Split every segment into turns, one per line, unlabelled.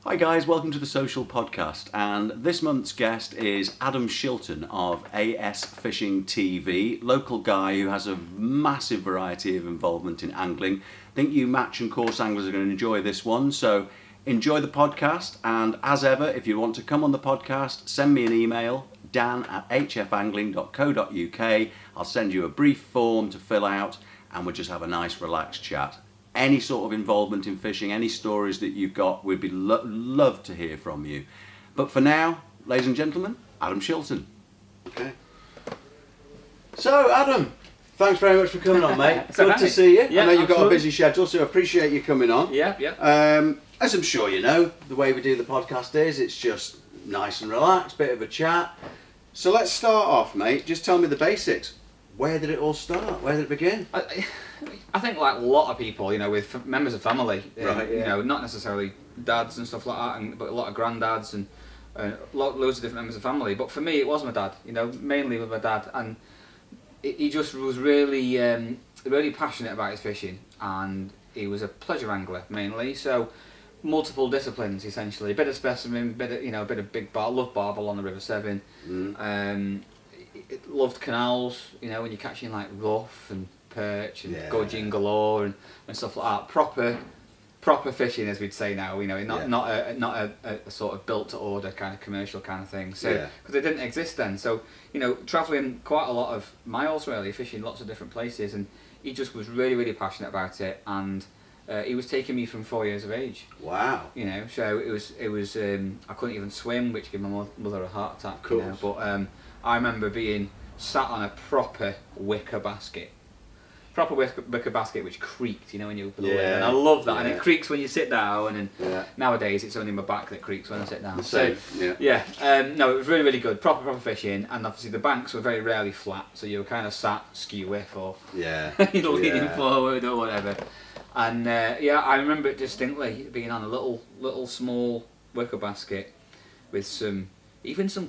Hi guys, welcome to the Social Podcast, and this month's guest is Adam Shilton of AS Fishing TV, local guy who has a massive variety of involvement in angling. I think you match and course anglers are going to enjoy this one, so enjoy the podcast, and as ever, if you want to come on the podcast, send me an email, dan@hfangling.co.uk. I'll send you a brief form to fill out, and we'll just have a nice relaxed chat. Any sort of involvement in fishing, any stories that you've got, we'd be love to hear from you. But for now, ladies and gentlemen, Adam Shilton. Okay. So, Adam, thanks very much for coming on, mate. Good to see you.
Yeah,
I know you've
absolutely.
got a busy schedule, so I appreciate you coming on.
Yeah.
As I'm sure you know, the way we do the podcast is it's just nice and relaxed, bit of a chat. So let's start off, mate. Just tell me the basics. Where did it all start? Where did it begin?
I think like a lot of people, with members of family,
Right, yeah.
not necessarily dads and stuff like that, but a lot of granddads and loads of different members of family. But for me, it was my dad. Mainly with my dad, and he just was really, really passionate about his fishing, and he was a pleasure angler mainly. So multiple disciplines essentially, a bit of specimen, bit of big bar, loved barbel on the River Severn. Loved canals, when you're catching like rough and perch and gudgeon galore and stuff like that. Proper fishing, as we'd say now. Not a sort of built to order kind of commercial kind of thing. So because it didn't exist then. So travelling quite a lot of miles really, fishing lots of different places, and he just was really really passionate about it, and he was taking me from 4 years of age.
Wow.
So it was I couldn't even swim, which gave my mother a heart attack.
Cool.
But I remember being sat on a proper wicker basket. Wicker basket which creaked, when you open the lid. And I love that. And it creaks when you sit down, and nowadays it's only my back that creaks when I sit down. No, it was really, really good. Proper fishing, and obviously the banks were very rarely flat, so you were kind of sat skew whiff or leaning forward or whatever. And I remember it distinctly, being on a little small wicker basket with some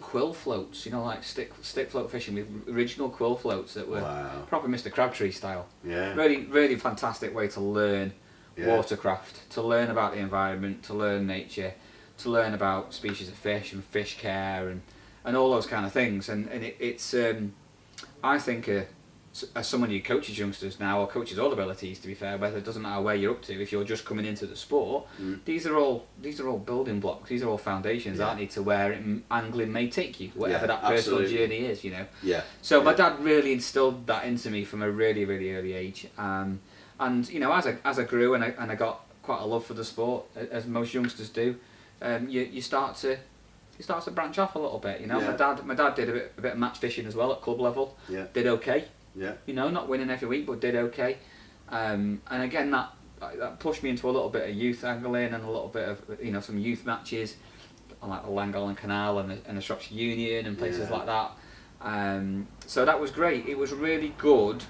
quill floats, like stick float fishing with original quill floats that were proper Mr. Crabtree style. Yeah. Really, really fantastic way to learn watercraft, to learn about the environment, to learn nature, to learn about species of fish and fish care and all those kind of things. And it's I think as someone who coaches youngsters now, or coaches all abilities, to be fair, whether it doesn't matter where you're up to, if you're just coming into the sport, these are all building blocks, these are all foundations, aren't they, to where angling may take you, whatever that personal journey is, So my dad really instilled that into me from a really, really early age, and as I grew and I got quite a love for the sport, as most youngsters do, you start to branch off a little bit. My dad did a bit of match fishing as well at club level. Did okay. Not winning every week, but did okay. And again, that pushed me into a little bit of youth angling and a little bit of some youth matches on like the Llangollen Canal and the Shropshire Union and places like that. So that was great. It was really good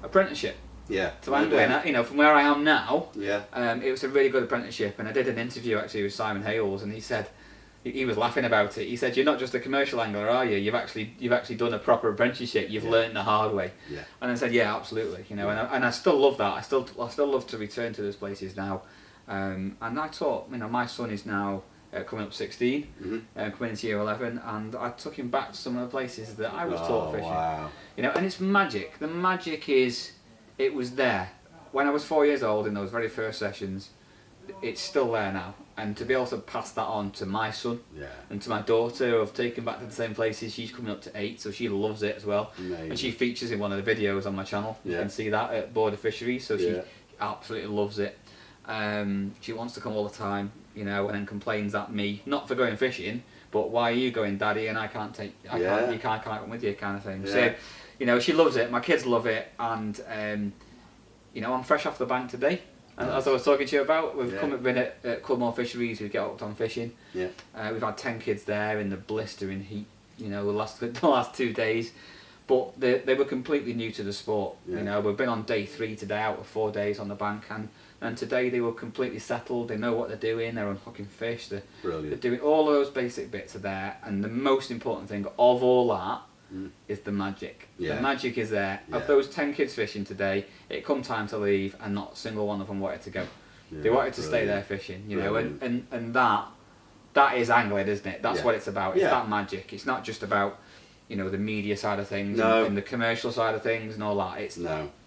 apprenticeship. To angling, from where I am now. It was a really good apprenticeship, and I did an interview actually with Simon Hales, and he said. He was laughing about it. He said, "You're not just a commercial angler, are you? You've actually done a proper apprenticeship. You've learned the hard way." And I said, "Yeah, absolutely." And I still love that. I still love to return to those places now. And I taught. My son is now coming up 16, coming into year 11, and I took him back to some of the places that I was taught fishing. Wow. And it's magic. The magic is, it was there when I was 4 years old in those very first sessions. It's still there now, and to be able to pass that on to my son and to my daughter, who I've taken back to the same places. She's coming up to 8, so she loves it as well. Amazing. And she features in one of the videos on my channel. You can see that at Border Fisheries, so she absolutely loves it. She wants to come all the time, and then complains at me, not for going fishing, but why are you going, Daddy, and you can't come with you, kind of thing. So, she loves it. My kids love it, and I'm fresh off the bank today. As I was talking to you about, we've been at Clubmore Fisheries, we get hooked on fishing. We've had 10 kids there in the blistering heat, the last 2 days. But they were completely new to the sport. We've been on day 3 today out of 4 days on the bank, and today they were completely settled. They know what they're doing, they're unhooking fish, they're doing all of those basic bits are there. And the most important thing of all that is the magic. The magic is there. Of those 10 kids fishing today, it come time to leave, and not a single one of them wanted to go. They wanted to stay there fishing, and that that is angling, isn't it? That's
Yeah.
what it's about. It's
Yeah.
that magic. It's not just about, you know, the media side of things
No.
and the commercial side of things and all that.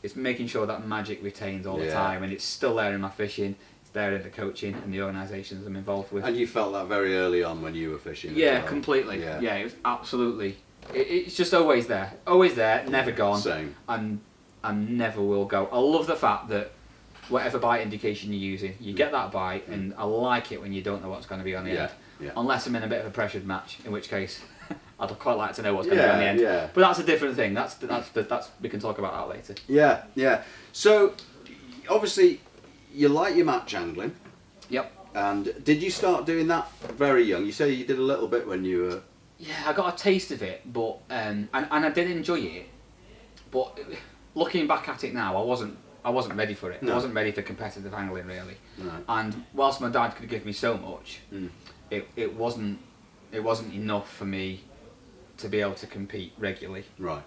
It's making sure that magic retains all the
Yeah.
time, and it's still there in my fishing. It's there in the coaching and the organisations I'm involved with.
And you felt that very early on when you were fishing?
Yeah,
as well.
completely.
Yeah.
Yeah, it was absolutely. It's just always there, never gone,
Same.
and never will go. I love the fact that whatever bite indication you're using, you get that bite, and I like it when you don't know what's going to be on the end.
Yeah.
Unless I'm in a bit of a pressured match, in which case I'd quite like to know what's going to be on the end.
Yeah.
But that's a different thing. That's we can talk about that later.
Yeah, yeah. So, obviously, you like your match angling.
Yep.
And did you start doing that very young? You say you did a little bit when you were...
Yeah, I got a taste of it, but and I did enjoy it. But looking back at it now, I wasn't ready for it.
No.
I wasn't ready for competitive angling really.
No.
And whilst my dad could give me so much, it wasn't enough for me to be able to compete regularly.
Right.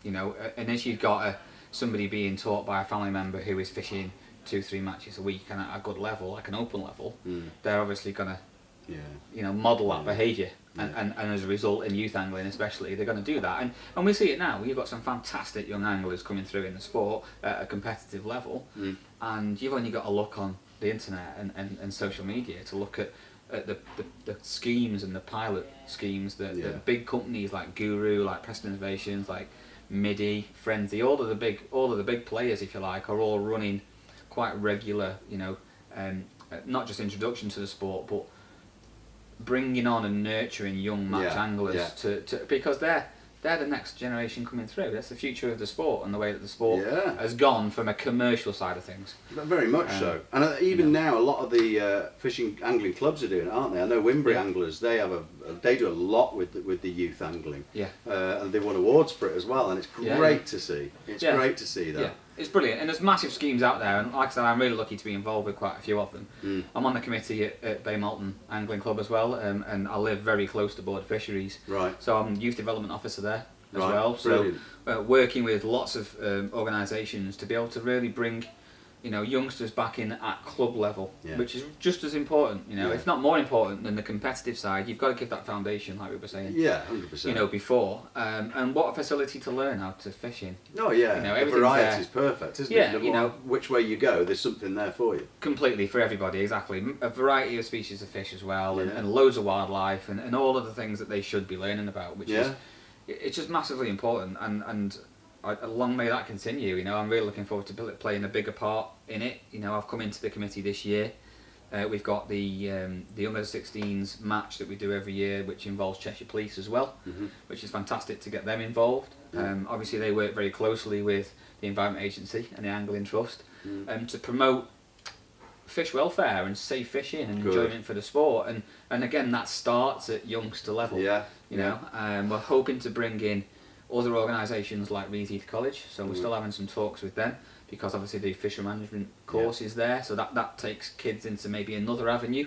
You know, unless you've got somebody being taught by a family member who is fishing 2-3 matches a week and at a good level, like an open level, they're obviously gonna, you know, model that behaviour. And as a result, in youth angling especially, they're going to do that. And we see it now. You've got some fantastic young anglers coming through in the sport at a competitive level, and you've only got to look on the internet and social media to look at the schemes and the pilot schemes that the big companies like Guru, like Preston Innovations, like MIDI, Frenzy, all of the big players, if you like, are all running quite regular, you know, not just introduction to the sport, but bringing on and nurturing young match anglers to because they're the next generation coming through. That's the future of the sport and the way that the sport has gone from a commercial side of things.
Very much so. And even now, a lot of the fishing angling clubs are doing it, aren't they? I know Wimbury Anglers, they do a lot with the youth angling. Yeah. And they won awards for it as well, and it's great to see. It's great to see that.
Yeah. It's brilliant, and there's massive schemes out there, and like I said, I'm really lucky to be involved with quite a few of them. I'm on the committee at Bay Malton Angling Club as well, and I live very close to Board Fisheries.
Right.
So I'm Youth Development Officer there as
Right.
well.
Brilliant.
So working with lots of organisations to be able to really bring, you know, youngsters back in at club level, which is just as important, you know, if not more important than the competitive side. You've got to give that foundation, like we were saying.
Yeah, 100%.
You know, before, and what a facility to learn how to fish in.
Oh yeah,
you know,
the
everything's
variety
there.
is perfect, isn't
Yeah,
it?
you know,
which way you go, there's something there for you.
Completely, for everybody, exactly. A variety of species of fish as well, and loads of wildlife, and all of the things that they should be learning about, which is, it's just massively important, and long may that continue. You know, I'm really looking forward to playing a bigger part in it. You know, I've come into the committee this year. We've got the under 16s match that we do every year, which involves Cheshire Police as well, which is fantastic to get them involved. Obviously, they work very closely with the Environment Agency and the Angling Trust to promote fish welfare and safe fishing and enjoyment for the sport. And again, that starts at youngster level. You know, we're hoping to bring in other organisations like Rees Heath College, so we're still having some talks with them, because obviously the fishery management course is there, so that takes kids into maybe another avenue,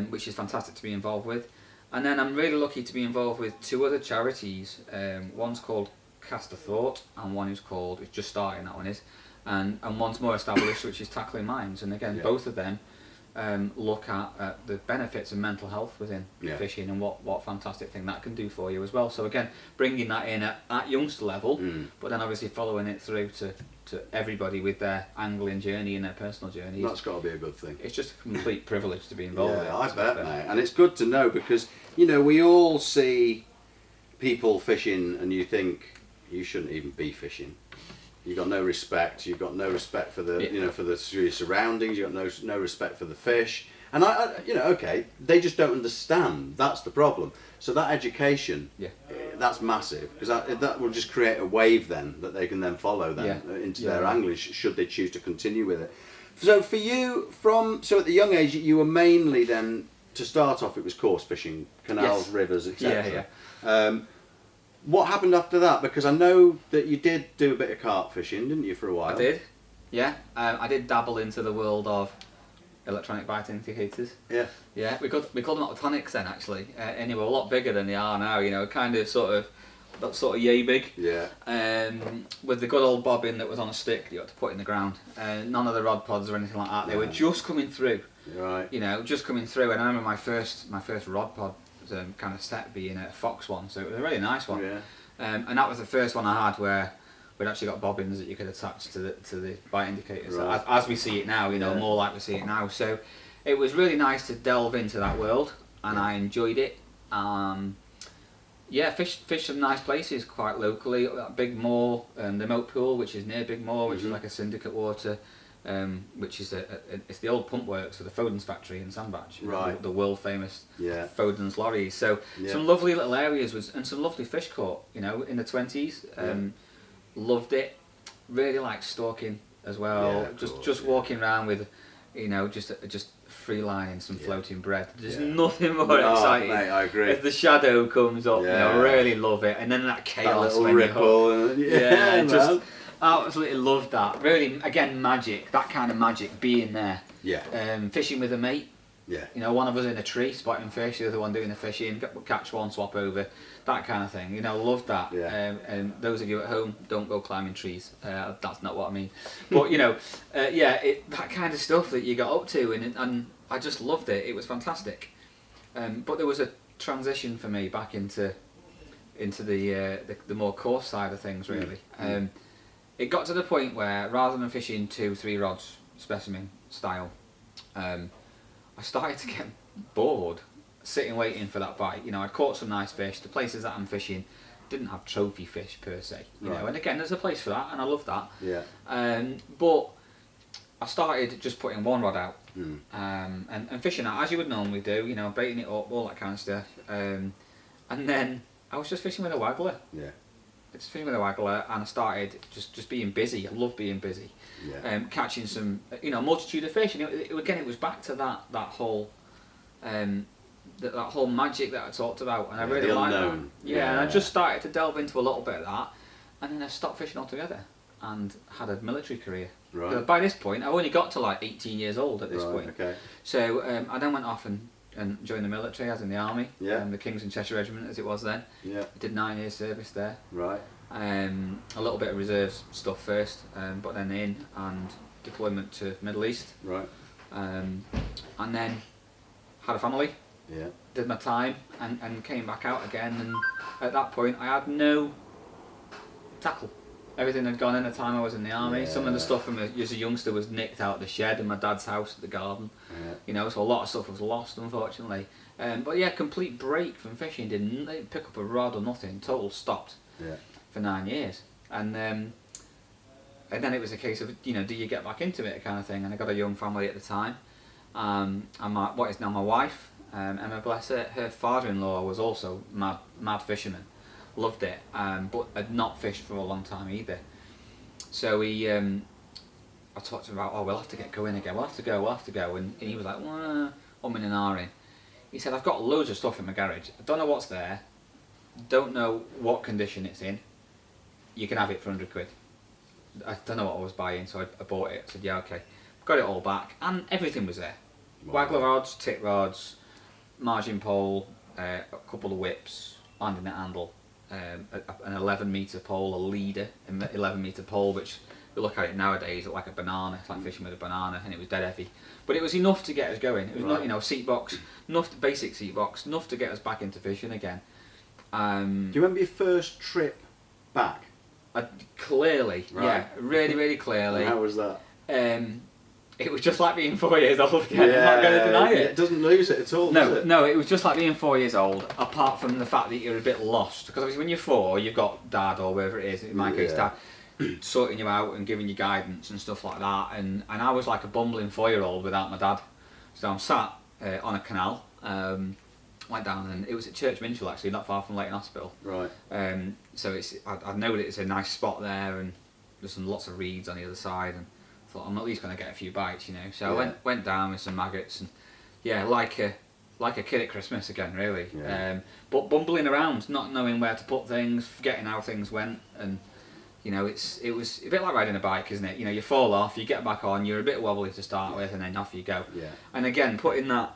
which is fantastic to be involved with. And then I'm really lucky to be involved with 2 other charities. One's called Cast a Thought, and one is called, it's just starting, that one is, and one's more established, which is Tackling Minds. And again, both of them look at the benefits of mental health within fishing, and what fantastic thing that can do for you as well. So again, bringing that in at youngster level, but then obviously following it through to everybody with their angling journey and their personal journey.
That's got to be a good thing.
It's just a complete privilege to be involved with.
Yeah, I bet, mate. And it's good to know, because, you know, we all see people fishing and you think, you shouldn't even be fishing. You've got no respect. You've got no respect for the, you know, for the surroundings. You've got no respect for the fish. And I, you know, okay, they just don't understand. That's the problem. So that education, that's massive, because that will just create a wave then that they can then follow then into their angling, should they choose to continue with it. So for you, so at the young age, you were mainly then, to start off, it was coarse fishing, canals, rivers, etc. What happened after that? Because I know that you did do a bit of carp fishing, didn't you, for a while?
I did, yeah. I did dabble into the world of electronic bite indicators. Yeah, we called them optonics then, actually, and they were a lot bigger than they are now. You know, kind of sort of that sort of yay big.
Yeah.
With the good old bobbin that was on a stick that you had to put in the ground. None of the rod pods or anything like that. They were just coming through.
Right.
You know, just coming through. And I remember my first rod pod kind of set being a Fox one, so it was a really nice one.
Yeah.
And that was the first one I had where we'd actually got bobbins that you could attach to the bite indicators.
Right.
So as we see it now, you know, more like we see it now. So it was really nice to delve into that world, and I enjoyed it. Fish some nice places quite locally. Big Moor, the Moat Pool, which is near Big Moor, which is like a syndicate water, which is it's the old pump works for the Foden's factory in Sandbach,
right.
the world famous Foden's lorries. So some lovely little areas and some lovely fish caught. You know, in the 20s, loved it. Really liked stalking as well. Just walking around with, you know, just free line and some floating bread. There's nothing more exciting.
Mate, I agree.
As the shadow comes up, you know, really love it. And then that chaos
that
when
ripple
you just absolutely loved that. Really, again, magic. That kind of magic being there.
Yeah.
Fishing with a mate.
Yeah.
You know, one of us in a tree spotting fish, the other one doing the fishing, catch one, swap over, that kind of thing. You know, loved that.
Yeah.
And those of you at home, don't go climbing trees. That's not what I mean. But you know, that kind of stuff that you got up to, and I just loved it. It was fantastic. But there was a transition for me back into the more coarse side of things, really. It got to the point where rather than fishing 2-3 rods specimen style, I started to get bored sitting waiting for that bite. You know, I caught some nice fish. The places that I'm fishing didn't have trophy fish per se, you know, and again, there's a place for that, and I love that. Yeah. But I started just putting one rod out, and fishing out as you would normally do, you know, baiting it up, all that kind of stuff. And then I was just fishing with a waggler. Yeah. Just fishing with a waggler, and I started just being busy. I love being busy. Yeah. Catching some, you know, multitude of fish, and it was back to that whole. That whole magic that I talked about, and I really liked that. Yeah, and I just started to delve into a little bit of that, and then I stopped fishing altogether and had a military career. Right. By this point, I only got to like 18 years old at this point. Okay. So I then went off and joined the military, as in the army. Yeah. The Kings and Cheshire Regiment, as it was then. Yeah. I did 9 years service there. Right. A little bit of reserves stuff first, but then in and deployment to Middle East. Right. And then had a family. Yeah. Did my time and came back out again, and at that point I had no tackle. Everything had gone in the time I was in the army. Yeah. Some of the stuff from as a youngster was nicked out of the shed in my dad's house at the garden. Yeah. You know, so a lot of stuff was lost, unfortunately. But yeah, complete break from fishing. Didn't pick up a rod or nothing. Total stopped. Yeah. For 9 years, and then it was a case of, you know, do you get back into it kind of thing. And I got a young family at the time, and what is now my wife. Emma, bless her, her father-in-law was also mad fisherman, loved it, but had not fished for a long time either. So I talked to him about, we'll have to get going again, we'll have to go, and he was like, umming and ahhing. He said, I've got loads of stuff in my garage, I don't know what's there, don't know what condition it's in, you can have it for 100 quid. I don't know what I was buying, so I bought it. I said, yeah, okay. Got it all back, and everything was there. Wow. Waggler rods, tip rods, margin pole, a couple of whips, landing net handle, an 11 metre pole, a leader, an 11 metre pole, which you look at it nowadays, it's like a banana, it's like fishing with a banana, and it was dead heavy. But it was enough to get us going. It was not, you know, seat box, basic seat box, enough to get us back into fishing again.
Do you remember your first trip back?
Clearly, yeah, really, really clearly.
And how was that?
It was just like being 4 years old again. I'm not going to deny it.
It doesn't lose it at all, does it?
No, it was just like being 4 years old, apart from the fact that you're a bit lost. Because obviously when you're 4, you've got dad or whoever it is, in my case dad, sorting you out and giving you guidance and stuff like that. And I was like a bumbling 4-year-old without my dad. So I'm sat on a canal, went down, and it was at Church Minchell actually, not far from Leighton Hospital. Right. So I know that it's a nice spot there, and there's lots of reeds on the other side, and thought I'm at least going to get a few bites, you know. So I went down with some maggots, and like a kid at Christmas again, really. Yeah. But bumbling around, not knowing where to put things, forgetting how things went, and you know, it was a bit like riding a bike, isn't it? You know, you fall off, you get back on, you're a bit wobbly to start with, and then off you go. Yeah. And again, putting that,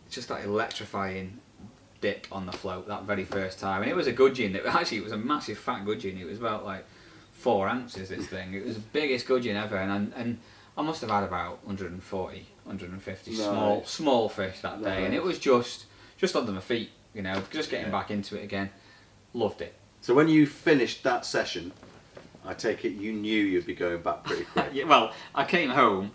just that electrifying dip on the float that very first time, and it was a gudgeon. It was a massive fat gudgeon. It was about like 4 ounces. This thing. It was the biggest gudgeon ever, and I must have had about 140, 150 small fish that day, and it was just under my feet. You know, just getting back into it again. Loved it.
So when you finished that session, I take it you knew you'd be going back pretty quick.
Yeah, well, I came home,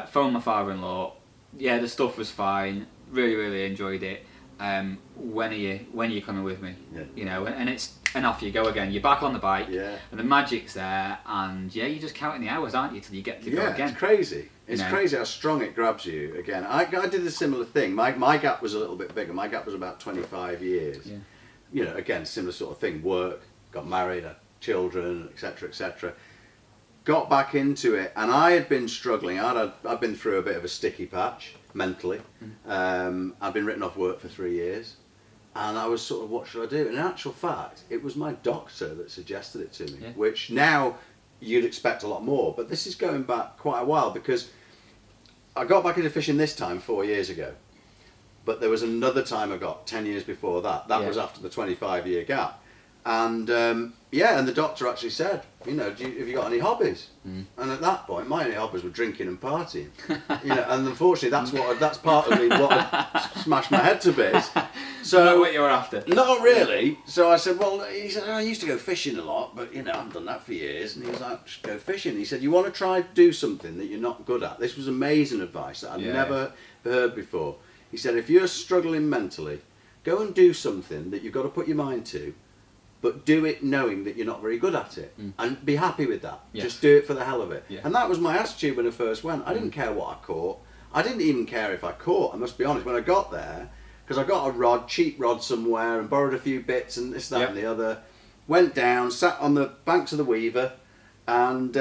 phoned my father-in-law. Yeah, the stuff was fine. Really, really enjoyed it. When are you coming with me?
Yeah.
You know, and off you go again. You're back on the bike,
Yeah.
and the magic's there, and yeah, you're just counting the hours, aren't you, till you get to go again?
It's crazy. It's crazy how strong it grabs you again. I did a similar thing. My gap was a little bit bigger. My gap was about 25 years.
Yeah.
You know, again, similar sort of thing. Work, got married, had children, etc., etc. Got back into it, and I had been struggling. I'd been through a bit of a sticky patch mentally. I'd been written off work for 3 years, and I was sort of, what should I do? And in actual fact, it was my doctor that suggested it to me, which now you'd expect a lot more. But this is going back quite a while, because I got back into fishing this time 4 years ago. But there was another time I got 10 years before that. That was after the 25-year gap. And and the doctor actually said, you know, have you got any hobbies? And at that point, my only hobbies were drinking and partying. You know, and unfortunately, that's partly what had smashed my head to bits. So
Not what you were after.
Not really. So I said, well, he said, I used to go fishing a lot, but you know, I haven't done that for years. And he was like, just go fishing. He said, you want to try do something that you're not good at? This was amazing advice that I'd never heard before. He said, if you're struggling mentally, go and do something that you've got to put your mind to, but do it knowing that you're not very good at it, and be happy with that. Just do it for the hell of it. And that was my attitude when I first went. I didn't care what I caught. I didn't even care if I caught, I must be honest. When I got there, because I got a cheap rod somewhere, and borrowed a few bits and this, that and the other, went down, sat on the banks of the Weaver, and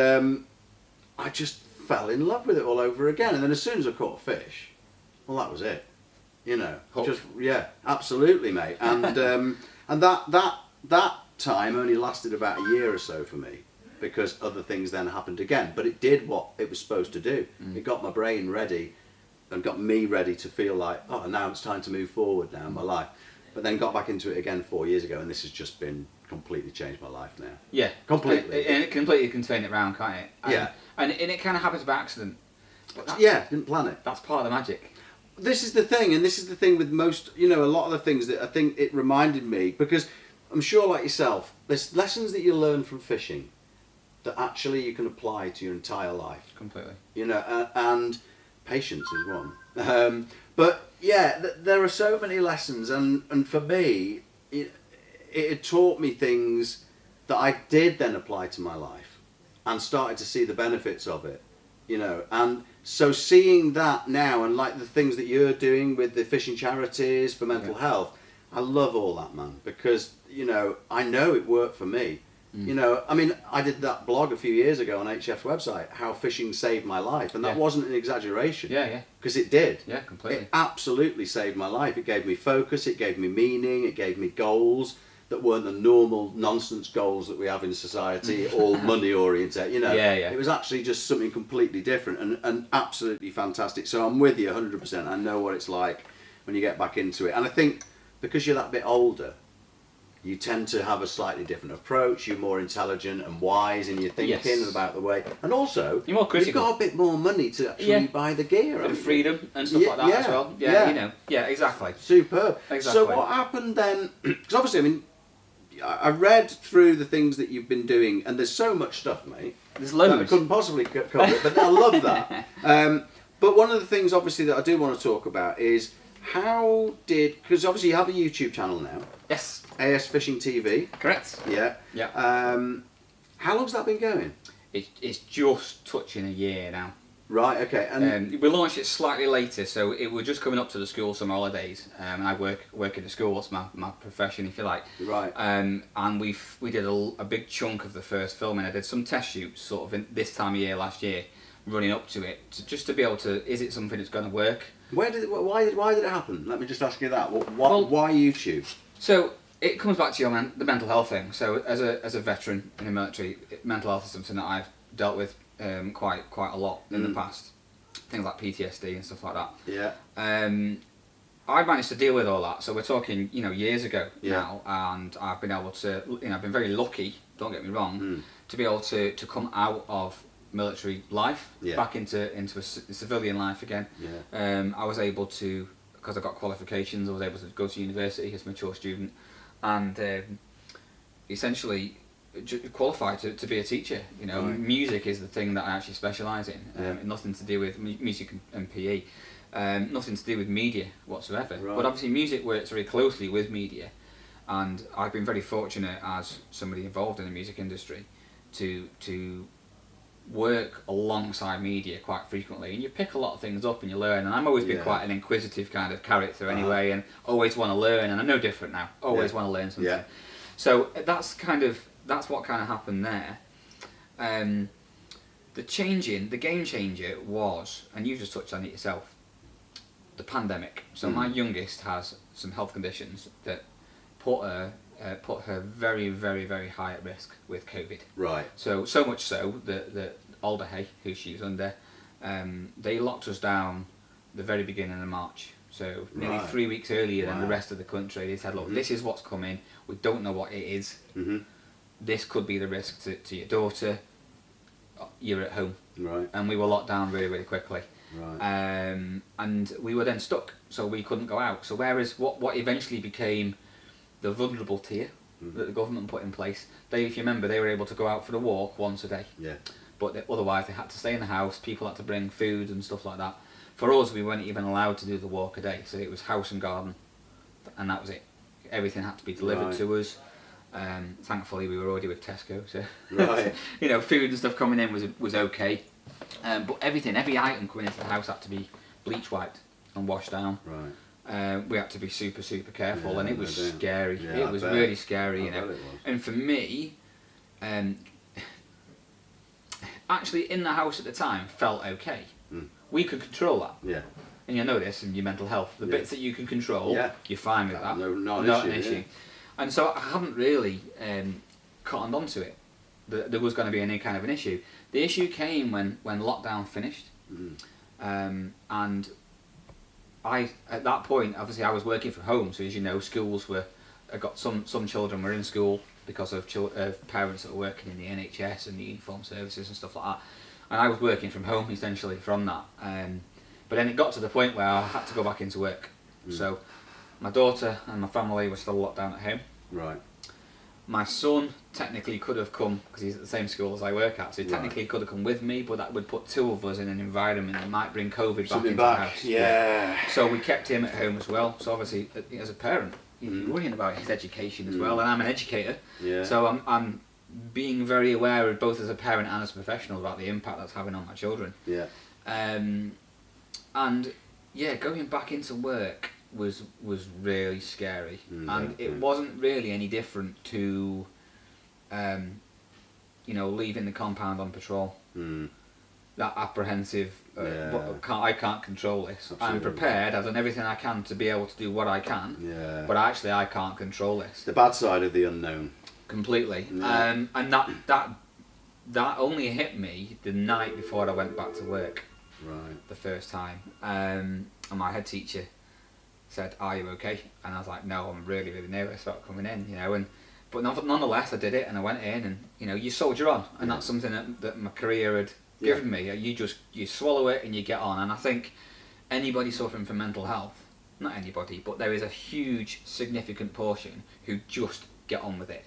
I just fell in love with it all over again. And then as soon as I caught a fish, well, that was it. You know, just absolutely, mate. And and that time only lasted about a year or so for me, because other things then happened again. But it did what it was supposed to do. It got my brain ready, and got me ready to feel like, oh, now it's time to move forward now in my life. But then got back into it again 4 years ago, and this has just been completely changed my life now.
Yeah,
completely.
And it completely can turn it around, can't it?
And,
and it kind of happens by accident.
Didn't plan it.
That's part of the magic.
This is the thing, and this is the thing with most, you know, a lot of the things that I think it reminded me, because I'm sure, like yourself, there's lessons that you learn from fishing that actually you can apply to your entire life.
Completely.
You know, and patience is one. But yeah, there are so many lessons, and for me, it had taught me things that I did then apply to my life, and started to see the benefits of it. You know, and so seeing that now, and like the things that you're doing with the fishing charities for mental health, I love all that, man, because, you know, I know it worked for me. You know, I mean, I did that blog a few years ago on HF's website, how fishing saved my life, and that wasn't an exaggeration. Because it did.
Yeah, completely.
It absolutely saved my life. It gave me focus, it gave me meaning, it gave me goals that weren't the normal nonsense goals that we have in society, all money oriented, you know. It was actually just something completely different, and absolutely fantastic. So I'm with you 100%. I know what it's like when you get back into it. And I think because you're that bit older, you tend to have a slightly different approach. You're more intelligent and wise in your thinking about the way. And also,
you're more critical.
You've got a bit more money to actually buy the gear.
And freedom and stuff like that as well. You know. Yeah, exactly.
Superb.
Exactly.
So what happened then, because obviously, I mean, I read through the things that you've been doing, and there's so much stuff, mate.
There's loads.
I couldn't possibly cover it, but I love that. But one of the things, obviously, that I do want to talk about is because obviously you have a YouTube channel now.
Yes.
AS Fishing TV.
Correct.
Yeah. How long's that been going?
It's just touching a year now.
Right, okay. And
we launched it slightly later, so it was just coming up to the school summer holidays. And I work in the school, it's my profession, if you like.
Right.
And we did a big chunk of the first filming. I did some test shoots sort of in this time of year last year, running up to it, just to be able to, is it something that's going to work?
Why did it happen? Let me just ask you that. Why YouTube?
So it comes back to the mental health thing. So as a veteran in the military, mental health is something that I've dealt with quite a lot in the past. Things like PTSD and stuff like that.
Yeah.
I managed to deal with all that. So we're talking, years ago
Yeah.
now, and I've been able to, I've been very lucky. Don't get me wrong, to be able to come out of military life back into a civilian life again.
Yeah.
I was able to, because I got qualifications, I was able to go to university as a mature student, and essentially qualified to be a teacher.
Right.
Music is the thing that I actually specialise in. Nothing to do with music and PE. Nothing to do with media whatsoever.
Right.
But obviously music works very closely with media, and I've been very fortunate as somebody involved in the music industry to work alongside media quite frequently, and you pick a lot of things up and you learn, and I've always been quite an inquisitive kind of character anyway, and always want to learn, and I'm no different now, always want to learn something.
Yeah.
So that's what kind of happened there. The game changer was, and you just touched on it yourself, the pandemic. So my youngest has some health conditions that put her very, very, very high at risk with COVID.
Right.
So much so that Alderhay, who she was under, they locked us down the very beginning of March. So nearly 3 weeks earlier than the rest of the country. They said, look, this is what's coming. We don't know what it is. This could be the risk to your daughter. You're at home.
Right.
And we were locked down really, really quickly.
Right.
And we were then stuck, so we couldn't go out. So whereas what eventually became the vulnerable tier that the government put in place, if you remember, they were able to go out for a walk once a day.
Yeah.
But otherwise they had to stay in the house, people had to bring food and stuff like that. For us, we weren't even allowed to do the walk a day, so it was house and garden, and that was it. Everything had to be delivered to us. Thankfully, we were already with Tesco, so
Right.
food and stuff coming in was okay. But every item coming into the house had to be bleach wiped and washed down.
Right.
We had to be super, super careful,
Yeah,
and it was
no doubt.
scary.
Yeah,
it
I
was
bet.
really scary,
I bet it was.
And for me, actually in the house at the time felt okay. We could control that.
Yeah.
And you'll know this in your mental health. The bits that you can control, you're fine with that.
No, not
an
an
issue.
issue.
And so I haven't really cottoned onto it, that there was going to be any kind of an issue. The issue came when lockdown finished. And at that point, obviously I was working from home, so as you know, schools were, I got some children were in school because of parents that were working in the NHS and the uniform services and stuff like that. And I was working from home essentially from that. But then it got to the point where I had to go back into work. So my daughter and my family were still locked down at home.
Right.
My son technically could have come, because he's at the same school as I work at, so he technically could have come with me, but that would put two of us in an environment that might bring COVID back into the house.
Yeah.
So we kept him at home as well. So obviously, as a parent, you're worrying about his education as well, and I'm an educator.
Yeah.
So I'm being very aware of, both as a parent and as a professional, about the impact that's having on my children.
Yeah.
And yeah, going back into work was really scary, and it wasn't really any different to leaving the compound on patrol. That apprehensive, I can't control this.
Absolutely.
I'm prepared, I've done everything I can to be able to do what I can, but actually I can't control this.
The bad side of the unknown.
Completely. And that only hit me the night before I went back to work.
Right.
The first time. And my head teacher said, "Are you okay?" And I was like, "No, I'm really, really nervous about coming in, but nonetheless I did it, and I went in, and you soldier on, and that's something that my career had given me. You swallow it and you get on. And I think anybody suffering from mental health, not anybody, but there is a huge significant portion who just get on with it.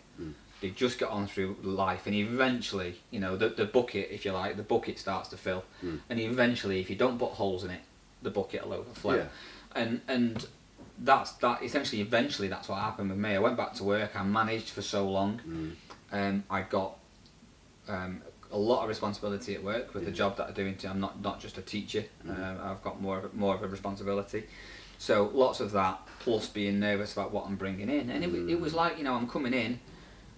They just get on through life, and eventually, the bucket, if you like, the bucket starts to fill, and eventually, if you don't put holes in it, the bucket will overflow. And that's essentially, eventually, that's what happened with me. I went back to work. I managed for so long. I got a lot of responsibility at work with the job that I'm doing. I'm not just a teacher. I've got more of a responsibility. So lots of that, plus being nervous about what I'm bringing in, and it was like, I'm coming in,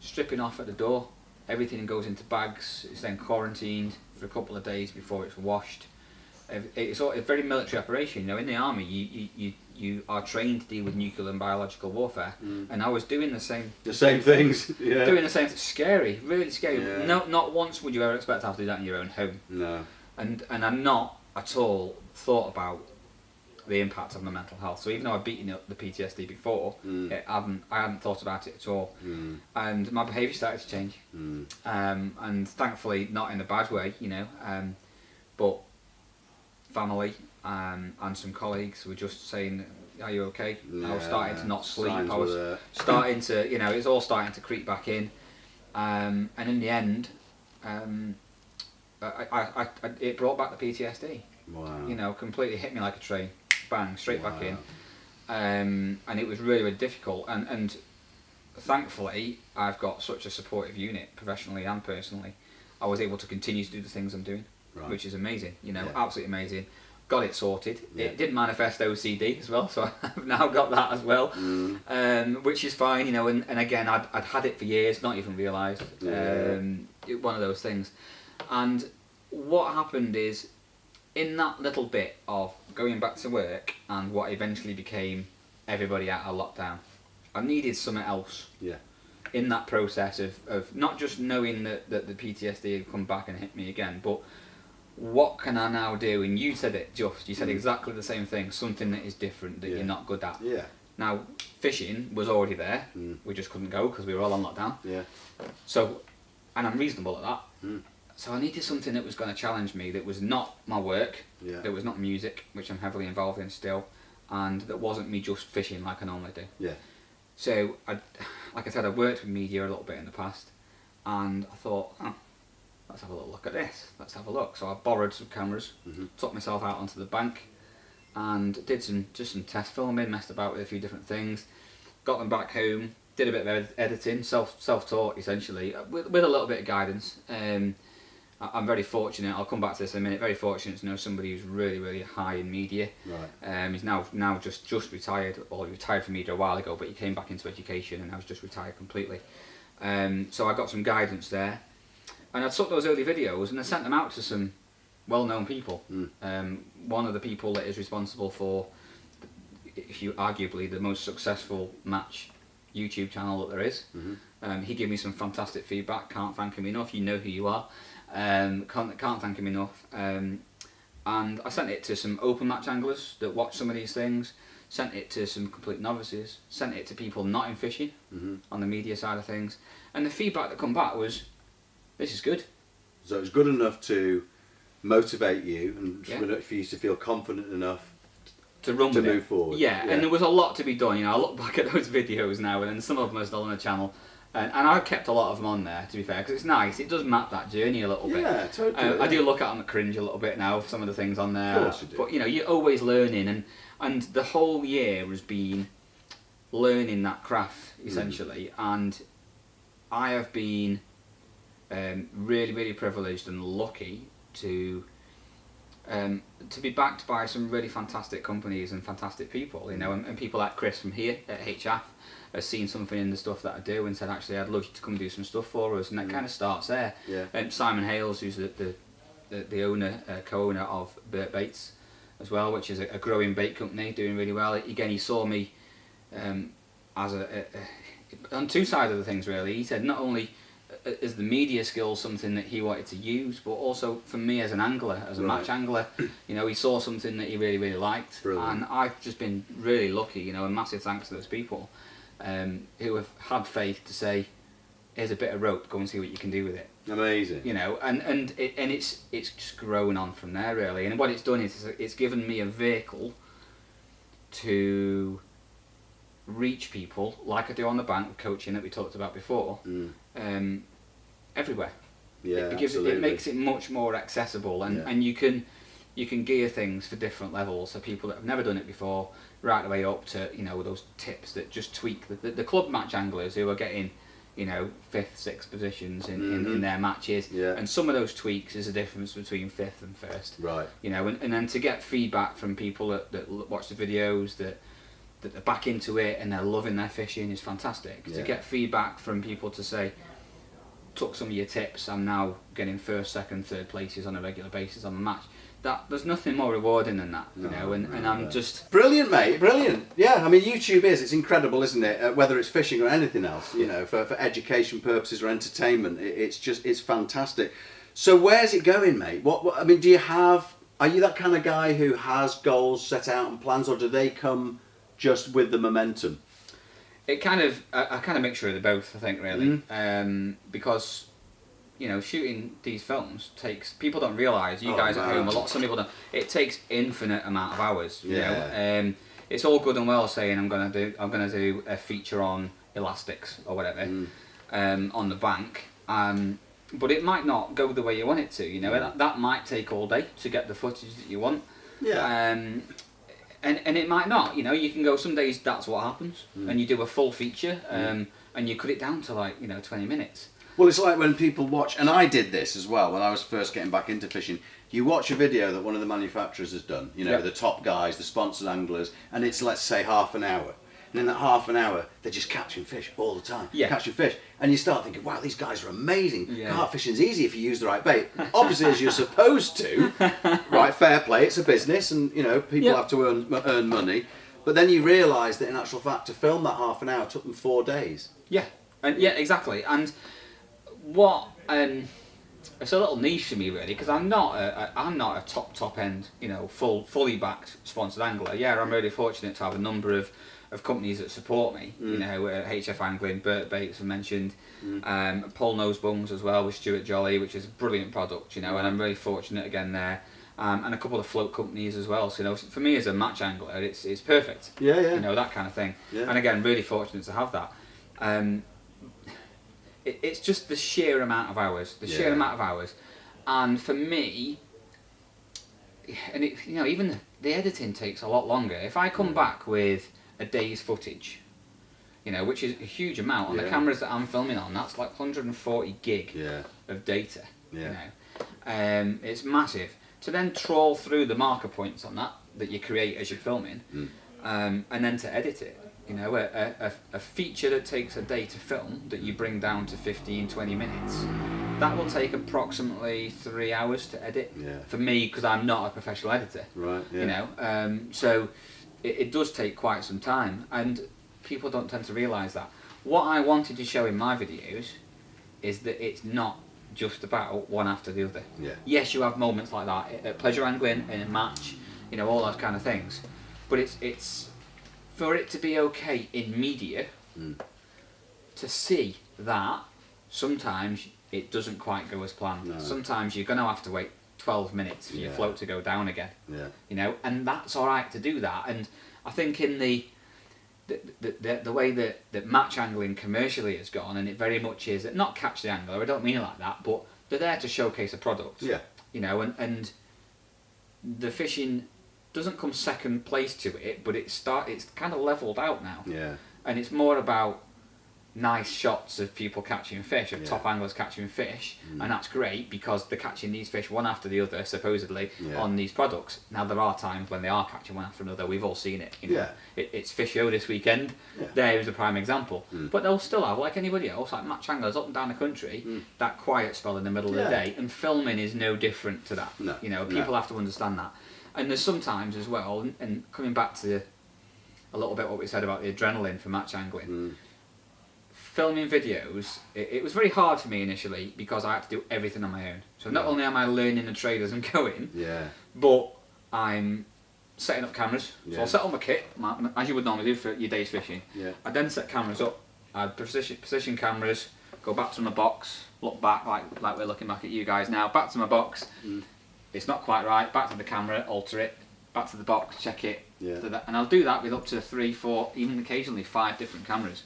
stripping off at the door, everything goes into bags, it's then quarantined for a couple of days before it's washed. It's a very military operation. In the army you are trained to deal with nuclear and biological warfare, and I was doing the same
things. Yeah.
Doing the same. Scary, really scary.
Yeah.
Not once would you ever expect to have to do that in your own home.
No.
And I'm not at all thought about the impact on my mental health. So even though I'd beaten up the PTSD before, I hadn't thought about it at all. And my behaviour started to change. And thankfully not in a bad way, you know, but family and some colleagues were just saying, are you okay? I was starting to not sleep. I was starting to, you know, it was all starting to creep back in. And in the end, it brought back the PTSD.
Wow.
You know, completely hit me like a train. Bang, straight back in. And it was really, really difficult. And thankfully, I've got such a supportive unit, professionally and personally. I was able to continue to do the things I'm doing, which is amazing. You know, absolutely amazing. Got it sorted. It didn't manifest OCD as well, so I've now got that as well, which is fine. You know, and again, I'd had it for years, not even realised. One of those things. And what happened is, in that little bit of going back to work and what eventually became everybody out of lockdown, I needed something else. Yeah. In that process of not just knowing that the PTSD had come back and hit me again, but what can I now do? And you said it, you said exactly the same thing, something that is different, that you're not good at. Yeah. Now, fishing was already there, we just couldn't go because we were all on lockdown. Yeah. So, and I'm reasonable at that. So I needed something that was going to challenge me, that was not my work, that was not music, which I'm heavily involved in still, and that wasn't me just fishing like I normally do. Yeah. So, like I said, I've worked with media a little bit in the past, and I thought, let's have a little look at this, let's have a look. So I borrowed some cameras, took myself out onto the bank, and did some test filming, messed about with a few different things, got them back home, did a bit of editing, self-taught essentially, with a little bit of guidance. I'm very fortunate, I'll come back to this in a minute, very fortunate to know somebody who's really, really high in media. Right. He's now just retired, well, he retired from media a while ago, but he came back into education and now he's just retired completely. So I got some guidance there. And I took those early videos and I sent them out to some well-known people. One of the people that is responsible for, arguably, the most successful match YouTube channel that there is. He gave me some fantastic feedback, can't thank him enough, you know who you are. Can't thank him enough. And I sent it to some open match anglers that watch some of these things, sent it to some complete novices, sent it to people not in fishing, on the media side of things, and the feedback that come back was, this is good.
So it was good enough to motivate you and for you to feel confident enough
to run with
move forward.
Yeah, and there was a lot to be done. You know, I look back at those videos now, and some of them are still on the channel. And I've kept a lot of them on there, to be fair, because it's nice. It does map that journey a little bit.
Yeah, totally.
I do look at them and cringe a little bit now for some of the things on there.
Of course you do.
But, you know, you're always learning. And the whole year has been learning that craft, essentially. And I have been really, really privileged and lucky to be backed by some really fantastic companies and fantastic people, you know, and people like Chris from here at HF has seen something in the stuff that I do and said, actually, I'd love you to come do some stuff for us, and that kind of starts there. Yeah. Simon Hales, who's the owner, co-owner of Burt Baits as well, which is a growing bait company, doing really well. Again, he saw me as on two sides of the things, really. He said not only is the media skill something that he wanted to use, but also for me as an angler, as a match angler, you know, he saw something that he really, really liked. Brilliant. And I've just been really lucky, you know, and massive thanks to those people who have had faith to say, here's a bit of rope, go and see what you can do with it.
Amazing.
You know, and it's just grown on from there, really. And what it's done is it's given me a vehicle to reach people, like I do on the bank with coaching that we talked about before, everywhere. Yeah, it makes it much more accessible, and you can gear things for different levels, so people that have never done it before, right the way up to, you know, those tips that just tweak the club match anglers who are getting, you know, 5th, 6th positions in their matches, and some of those tweaks is a difference between 5th and 1st. Right. You know, and then to get feedback from people that watch the videos that they're back into it and they're loving their fishing is fantastic. To get feedback from people to say, took some of your tips, I'm now getting 1st, 2nd, 3rd places on a regular basis on the match. There's nothing more rewarding than that, you know, and I'm just...
Brilliant, mate, brilliant. Yeah, I mean, YouTube it's incredible, isn't it? Whether it's fishing or anything else, you know, for education purposes or entertainment, it's fantastic. So where's it going, mate? What I mean, do you have Are you that kind of guy who has goals set out and plans, or do they come just with the momentum?
It kind of a kind of mixture of the both, I think, really, because shooting these films takes, people don't realise, you guys at home, some people don't. It takes infinite amount of hours. You know, it's all good and well saying I'm gonna do a feature on elastics or whatever on the bank. But it might not go the way you want it to. That might take all day to get the footage that you want. And it might not. You can go, some days that's what happens, and you do a full feature, and you cut it down to 20 minutes.
Well, it's like when people watch, and I did this as well when I was first getting back into fishing. You watch a video that one of the manufacturers has done, the top guys, the sponsored anglers, and it's, let's say, half an hour. And in that half an hour, they're just catching fish all the time. Catching fish. And you start thinking, wow, these guys are amazing. Carp fishing's easy if you use the right bait. Obviously, as you're supposed to. Right, fair play, it's a business, and people have to earn money. But then you realise that in actual fact, to film that half an hour took them 4 days.
Exactly. And what it's a little niche for me, really, because I'm not a top end, fully backed sponsored angler. I'm really fortunate to have a number of companies that support me. HF Angling, Burt Baits I mentioned, Paul Nosebungs as well with Stuart Jolly, which is a brilliant product. And I'm really fortunate again there. And a couple of float companies as well. So for me as a match angler, it's perfect. That kind of thing. And again, really fortunate to have that. It's just the sheer amount of hours. And for me, and even the editing takes a lot longer. If I come back with a day's footage, which is a huge amount on the cameras that I'm filming on, that's like 140 gig of data. It's massive. To then trawl through the marker points on that you create as you're filming, and then to edit it. A feature that takes a day to film that you bring down to 15-20 minutes, that will take approximately 3 hours to edit for me, because I'm not a professional editor. So it does take quite some time, and people don't tend to realise that. What I wanted to show in my videos is that it's not just about one after the other. Yes, you have moments like that at pleasure angling, in a match, all those kind of things, but it's for it to be okay in media, to see that sometimes it doesn't quite go as planned. No. Sometimes you're going to have to wait 12 minutes for your float to go down again. And that's all right to do that. And I think in the way that match angling commercially has gone, and it very much is not catch the angler. I don't mean it like that, but they're there to showcase a product. And the fishing doesn't come second place to it, but it's kind of levelled out now. And it's more about nice shots of people catching fish, of top anglers catching fish, and that's great because they're catching these fish one after the other, supposedly, on these products. Now there are times when they are catching one after another. We've all seen it. It's Fish Show this weekend. There is a prime example. But they'll still have, like anybody else, like match anglers up and down the country, that quiet spell in the middle of the day, and filming is no different to that. People have to understand that. And there's sometimes as well, and coming back to a little bit what we said about the adrenaline for match angling, filming videos, it was very hard for me initially because I had to do everything on my own. So not only am I learning the trade as I'm going, but I'm setting up cameras. So I'll set up my kit, as you would normally do for your day's fishing. I then set cameras up, I'd position cameras, go back to my box, look back like we're looking back at you guys now, back to my box. It's not quite right, back to the camera, alter it, back to the box, check it, and I'll do that with up to 3, 4, even occasionally 5 different cameras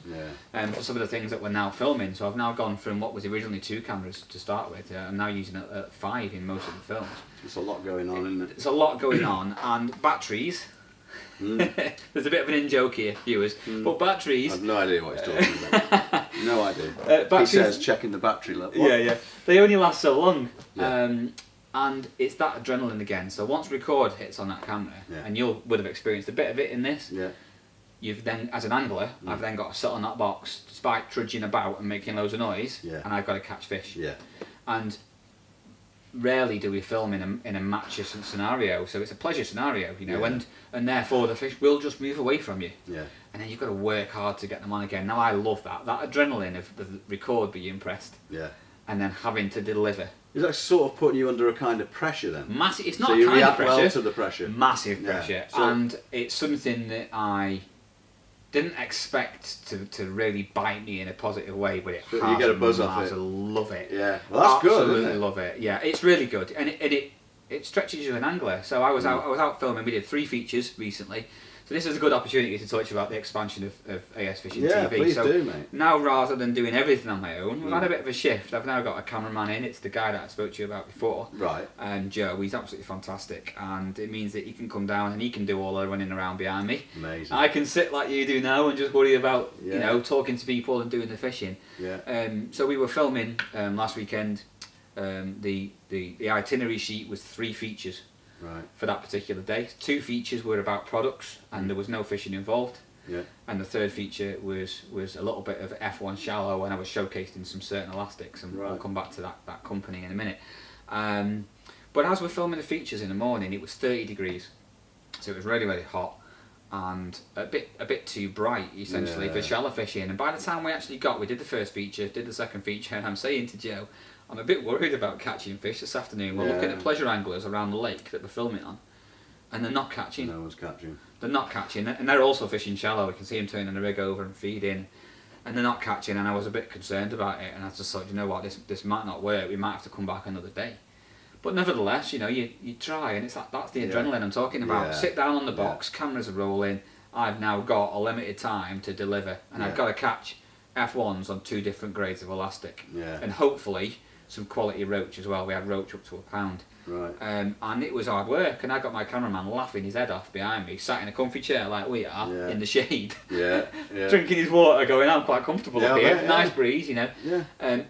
for some of the things that we're now filming. So I've now gone from what was originally 2 cameras to start with. I'm now using 5 in most of the films.
There's a lot going on, isn't it?
There's a lot going on, and batteries. There's a bit of an in-joke here, viewers, but batteries...
I've no idea what he's talking about. No idea. He says checking the battery level.
They only last so long. And it's that adrenaline again. So once record hits on that camera, and you would have experienced a bit of it in this, you've then, as an angler, I've then got to sit on that box, despite trudging about and making loads of noise, and I've got to catch fish. And rarely do we film in a match scenario, so it's a pleasure scenario, and therefore the fish will just move away from you. And then you've got to work hard to get them on again. Now I love that adrenaline of the record being pressed, and then having to deliver
Is that sort of putting you under a kind of pressure then?
Massive. It's not
so
a
you
kind of
react
pressure.
well to the pressure.
Massive pressure,
Yeah. So,
and it's something that I didn't expect to really bite me in a positive way, but it has.
You get a buzz off it.
I love it.
Yeah, well, that's good,
Absolutely
isn't it?
love it. Yeah, it's really good, and it stretches you an angler. So I was out filming. We did 3 features recently. So this is a good opportunity to talk about the expansion of AS Fishing TV.
Yeah, please
so
do, mate.
now, rather than doing everything on my own, we've had a bit of a shift. I've now got a cameraman in. It's the guy that I spoke to you about before.
Right.
And Joe, he's absolutely fantastic. And it means that he can come down and he can do all the running around behind me.
Amazing.
I can sit like you do now and just worry about,
Yeah.
you know, talking to people and doing the fishing.
Yeah.
So we were filming last weekend. The itinerary sheet was 3 features.
Right.
For that particular day. 2 features were about products and there was no fishing involved.
Yeah.
And the 3rd feature was a little bit of F1 shallow, and I was showcasing some certain elastics, and
Right.
I'll come back to that company in a minute. But as we're filming the features in the morning, it was 30 degrees, so it was really, really hot and a bit too bright essentially for shallow fishing. And by the time we did the 1st feature, did the 2nd feature, and I'm saying to Joe, I'm a bit worried about catching fish this afternoon. We're looking at pleasure anglers around the lake that we're filming on, and they're not catching.
No one's catching.
They're not catching, and they're also fishing shallow. We can see them turning the rig over and feeding, and they're not catching. And I was a bit concerned about it, and I just thought, you know what, this might not work. We might have to come back another day. But nevertheless, you know, you try, and that's the adrenaline I'm talking about.
Yeah.
Sit down on the box, cameras are rolling. I've now got a limited time to deliver, and I've got to catch F1s on 2 different grades of elastic, and hopefully some quality roach as well. We had roach up to £1.
Right.
And it was hard work, and I got my cameraman laughing his head off behind me, sat in a comfy chair like we are in the shade, drinking his water, going, I'm quite comfortable up here, nice breeze, you know.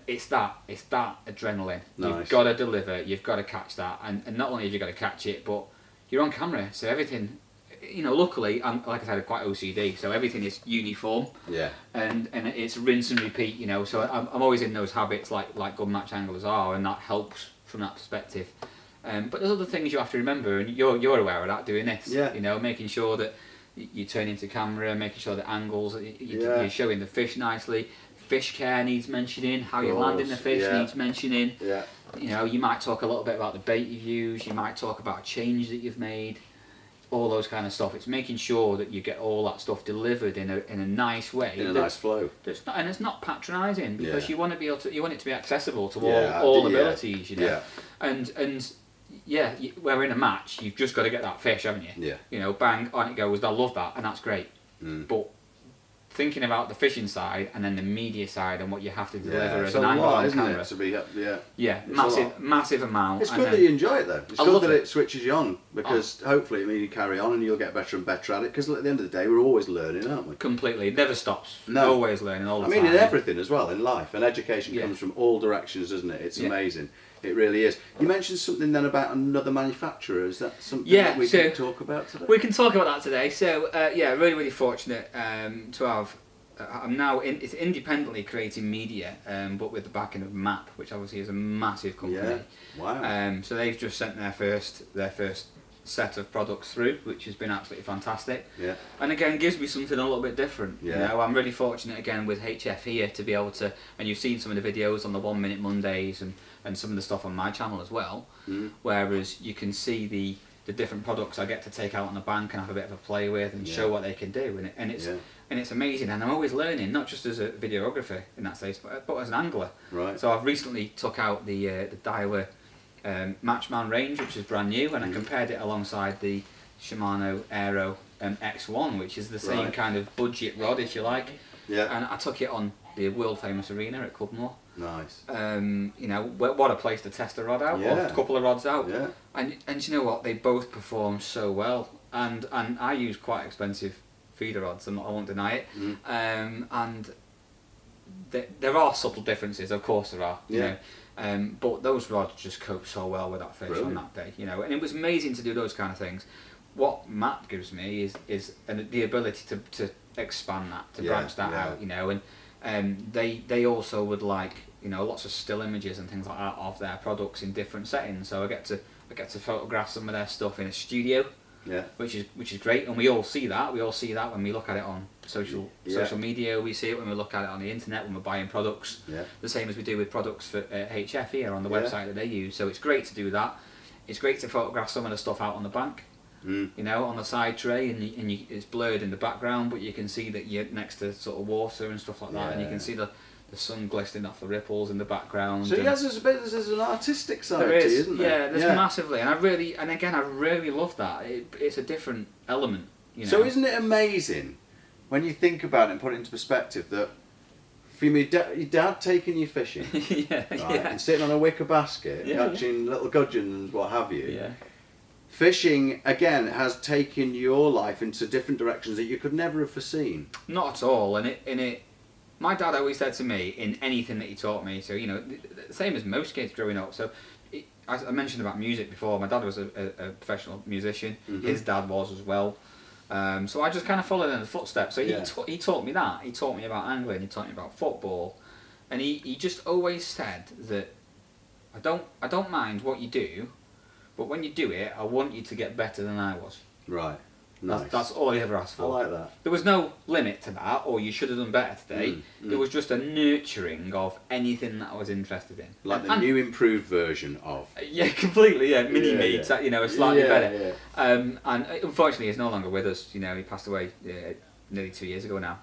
It's that adrenaline.
Nice.
You've got to deliver, you've got to catch that, and not only have you got to catch it, but you're on camera, so everything, you know, luckily, like I said, I'm quite OCD, so everything is uniform.
Yeah.
And it's rinse and repeat, you know. So I'm always in those habits, like good match anglers are, and that helps from that perspective. But there's other things you have to remember, and you're aware of that doing this.
Yeah.
You know, making sure that you turn into camera, making sure that angles, you're showing the fish nicely. Fish care needs mentioning. How you're landing the fish needs mentioning.
Yeah.
You know, you might talk a little bit about the bait you've used. You might talk about a change that you've made. All those kind of stuff. It's making sure that you get all that stuff delivered in a nice way.
In a nice flow.
It's not patronising, because you want to be able to. You want it to be accessible to all abilities, you know. And we're in a match. You've just got to get that fish, haven't you?
Yeah.
You know, bang, on it goes. I love that, and that's great. But thinking about the fishing side and then the media side and what you have to deliver as an angler on camera. Massive amount.
It's good that you enjoy it though. It's good that it switches you on, because hopefully it means you carry on and you'll get better and better at it, because at the end of the day we're always learning, aren't we?
Completely. It never stops.
No.
Always learning all the time.
I mean, in everything as well, in life, and education comes from all directions, doesn't it? It's amazing. It really is. You mentioned something then about another manufacturer. Is that something that we can talk about today?
We can talk about that today. So, really, really fortunate to have. I'm now it's independently creating media, but with the backing of MAP, which obviously is a massive company.
Yeah. Wow.
So they've just sent their first set of products through, which has been absolutely fantastic.
Yeah.
And again, gives me something a little bit different.
Yeah.
You know, I'm really fortunate again with HF here to be able to, and you've seen some of the videos on the 1 Minute Mondays and some of the stuff on my channel as well, whereas you can see the different products I get to take out on the bank and have a bit of a play with and show what they can do, and it's amazing, and I'm always learning, not just as a videographer in that sense, but as an angler.
Right.
So I've recently took out the Daiwa Matchman range, which is brand new, and I compared it alongside the Shimano Aero X1, which is the same kind of budget rod, if you like.
Yeah.
And I took it on the world famous arena at Clubmore.
Nice.
You know, what a place to test a rod out, or a couple of rods out.
Yeah.
And you know what, they both perform so well, and I use quite expensive feeder rods, I won't deny it. And there are subtle differences, of course there are. You know, but those rods just cope so well with that fish on that day, you know, and it was amazing to do those kind of things. What MAP gives me is the ability to expand that, to branch that out, you know, and they also would like, you know, lots of still images and things like that of their products in different settings. So I get to photograph some of their stuff in a studio, which is great, and we all see that. We all see that when we look at it on social media. We see it when we look at it on the internet when we're buying products. The same as we do with products for HF here on the website that they use. So it's great to do that. It's great to photograph some of the stuff out on the bank. You know, on the side tray, and it's blurred in the background, but you can see that you're next to sort of water and stuff like that, and you can see the sun glistening off the ripples in the background.
So yes, there's an artistic side
there is,
to it, isn't there?
Yeah, there's massively, and I really love that. It's a different element. You know?
So isn't it amazing when you think about it and put it into perspective that from your dad taking you fishing, and sitting on a wicker basket, catching little gudgeons, what have you.
Yeah.
Fishing again has taken your life into different directions that you could never have foreseen.
Not at all, and it. My dad always said to me in anything that he taught me. So you know, the same as most kids growing up. So I mentioned about music before. My dad was a professional musician. His dad was as well. So I just kind of followed in the footsteps. So he taught me that. He taught me about angling. He taught me about football, and he just always said that I don't mind what you do. But when you do it, I want you to get better than I was.
Right. Nice.
That's all I ever asked for.
I like that.
There was no limit to that, or you should have done better today. It was just a nurturing of anything that I was interested in.
Like the new improved version of.
Yeah, completely. Yeah, mini-me. You know, slightly better. And unfortunately, he's no longer with us. You know, he passed away nearly 2 years ago now.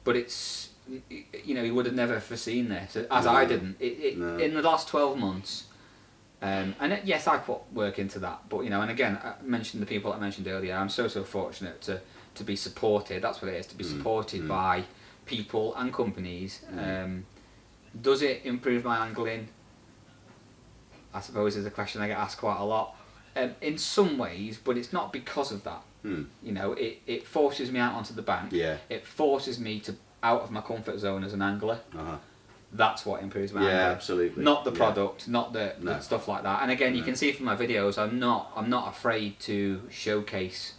But it's, you know, he would have never foreseen this, as I didn't. In the last 12 months. Yes, I put work into that, but you know, and again, I mentioned the people I mentioned earlier. I'm so fortunate to be supported. That's what it is, to be supported by people and companies. Does it improve my angling? I suppose is a question I get asked quite a lot. In some ways, but it's not because of that. You know, it forces me out onto the bank. It forces me out of my comfort zone as an angler. That's what improves my angling.
Absolutely.
Not the product, not the stuff like that. And again, you can see from my videos, I'm not afraid to showcase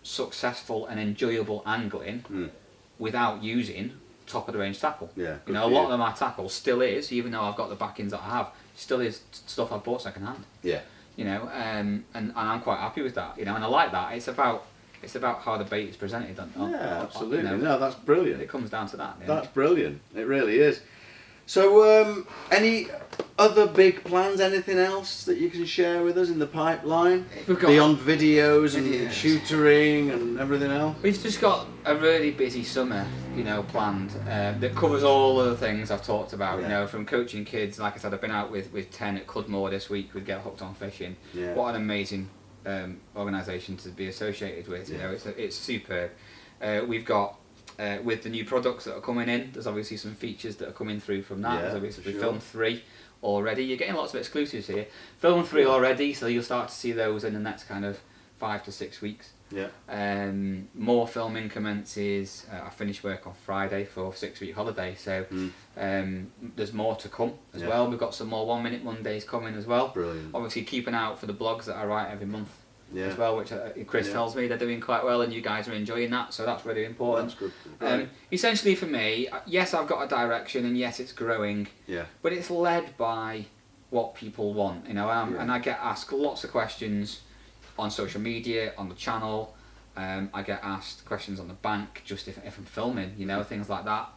successful and enjoyable angling without using top of the range tackle. You know, a lot of my tackle still is, even though I've got the backings that I have, still is stuff I've bought second hand. You know, and I'm quite happy with that. You know, and I like that. It's about how the bait is presented.
Absolutely.
You know,
no, that's brilliant.
It comes down to that.
That's brilliant. It really is. So, any other big plans? Anything else that you can share with us in the pipeline? Beyond videos and shootering and everything else?
We've just got a really busy summer, you know, planned that covers all of the things I've talked about. You know, from coaching kids. Like I said, I've been out with 10 at Cudmore this week with Get Hooked on Fishing. What an amazing organisation to be associated with. You know, it's superb. We've got with the new products that are coming in, there's obviously some features that are coming through from that. There's obviously filmed 3 already. You're getting lots of exclusives here. Filmed 3 already, so you'll start to see those in the next kind of 5 to 6 weeks. More filming commences. I finished work on Friday for a 6-week holiday, so there's more to come as well. We've got some more 1 Minute Mondays coming as well.
Brilliant.
Obviously keeping out for the blogs that I write every month as well, which Chris tells me they're doing quite well, and you guys are enjoying that, so that's really important.
That's good.
Essentially for me, yes, I've got a direction, and yes, it's growing, but it's led by what people want, you know, and I get asked lots of questions on social media, on the channel. I get asked questions on the bank, just if I'm filming, you know, things like that.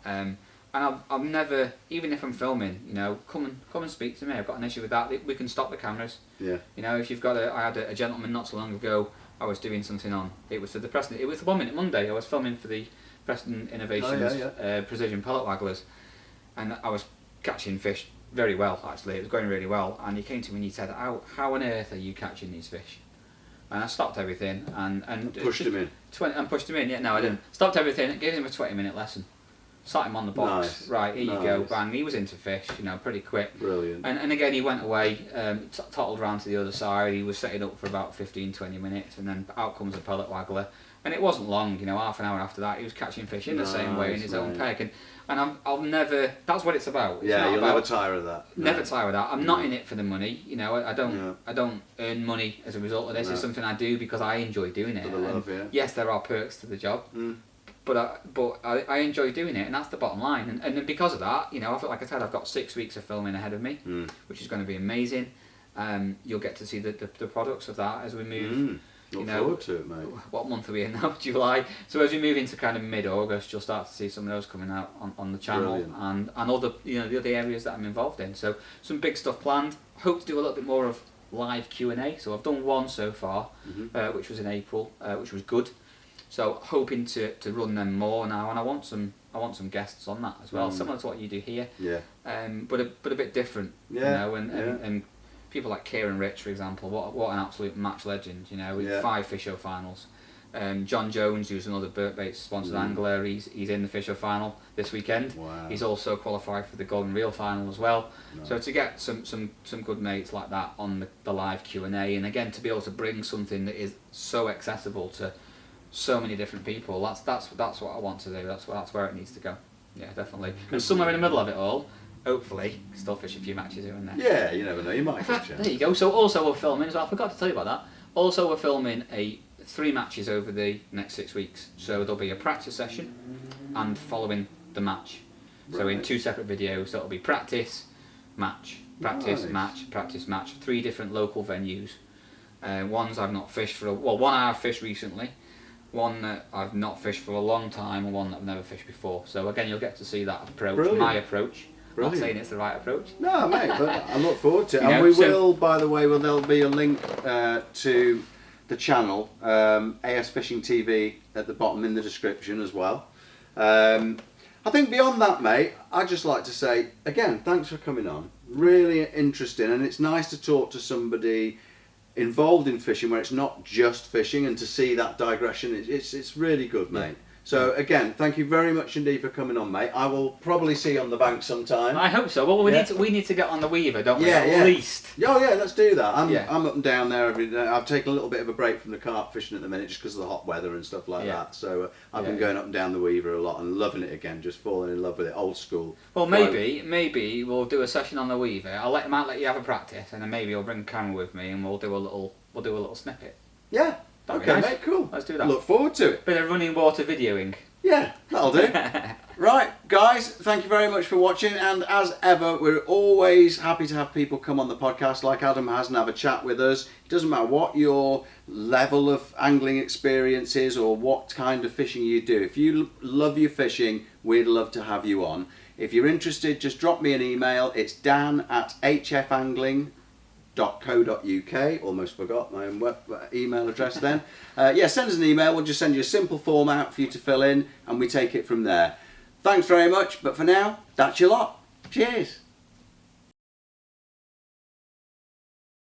And I've never, even if I'm filming, you know, come and speak to me. I've got an issue with that. We can stop the cameras. You know, if you've got I had a gentleman not so long ago. I was doing something on. It was for the Preston. It was the 1 Minute Monday. I was filming for the Preston Innovations Precision Pellet Wagglers, and I was catching fish very well. Actually, it was going really well. And he came to me and he said, "How on earth are you catching these fish?" And I stopped everything and
pushed him in.
And pushed him in. Yeah, no, I didn't. Stopped everything. Gave him a 20-minute lesson. Sat him on the box.
Nice.
Right, here you go. Bang. He was into fish, you know, pretty quick.
Brilliant.
And again, he went away, toddled round to the other side. He was setting up for about 15-20 minutes, and then out comes a pellet waggler. And it wasn't long, you know, half an hour after that, he was catching fish in the same way in his own peg. And I'll never. That's what it's about. It's
you'll never tire of that.
Never tire of that. I'm not in it for the money. You know, I don't earn money as a result of this. It's something I do because I enjoy doing it.
For the love,
yes, there are perks to the job, but I enjoy doing it, and that's the bottom line. And because of that, you know, like I said, I've got 6 weeks of filming ahead of me, which is going to be amazing. you'll get to see the products of that as we move.
Look forward to it, mate.
What month are we in now? July. So as we move into kind of mid-August, you'll start to see some of those coming out on the channel. and other, the other areas that I'm involved in. So some big stuff planned. Hope to do a little bit more of live Q&A. So I've done one so far, which was in April, which was good. So hoping to run them more now, and I want some guests on that as well, similar to what you do here.
Yeah.
But a bit different.
Yeah.
And people like Kieran Rich, for example, what an absolute match legend. With 5 Fish Show finals. John Jones, who's another Burt Bates sponsored angler, he's in the Fish Show final this weekend.
Wow.
He's also qualified for the Golden Reel final as well. Nice. So to get some good mates like that on the live Q&A, and again to be able to bring something that is so accessible to so many different people, that's what I want to do. That's where it needs to go. Yeah, definitely. And somewhere in the middle of it all, hopefully, still fish a few matches here and there.
Yeah, you never know, you might catch it.
There you go. So also we're filming as well. I forgot to tell you about that. Also we're filming 3 matches over the next 6 weeks. So there'll be a practice session and following the match. So in 2 separate videos, that'll be practice, match, practice, match, practice, match. 3 different local venues. Ones I've not fished for one I have fished recently, one that I've not fished for a long time, and one that I've never fished before. So again, you'll get to see that approach, my approach. I'm not saying it's the right approach.
No, mate, but I look forward to it. And we will, by the way, there'll be a link to the channel, AS Fishing TV, at the bottom in the description as well. I think beyond that, mate, I'd just like to say, again, thanks for coming on. Really interesting, and it's nice to talk to somebody involved in fishing where it's not just fishing, and to see that digression, it's really good, mate. So again, thank you very much indeed for coming on, mate. I will probably see you on the bank sometime.
I hope so. Well, we need to get on the Weaver, don't we? At least.
Oh yeah, let's do that. I'm up and down there every day. I've taken a little bit of a break from the carp fishing at the minute just because of the hot weather and stuff like that. So I've been going up and down the Weaver a lot and loving it again, just falling in love with it, old school. Well,
maybe we'll do a session on the Weaver. I might let you have a practice, and then maybe I'll bring a camera with me and we'll do a little snippet.
Yeah. Okay, mate, cool.
Let's do that.
Look forward to it.
Bit of running water videoing.
Yeah, that'll do. Right, guys, thank you very much for watching, and as ever, we're always happy to have people come on the podcast like Adam has and have a chat with us. It doesn't matter what your level of angling experience is or what kind of fishing you do. If you love your fishing, we'd love to have you on. If you're interested, just drop me an email. It's dan@hfangling.co.uk. Almost forgot my own email address then. Send us an email. We'll just send you a simple form out for you to fill in, and we take it from there. Thanks very much, but for now, that's your lot. Cheers.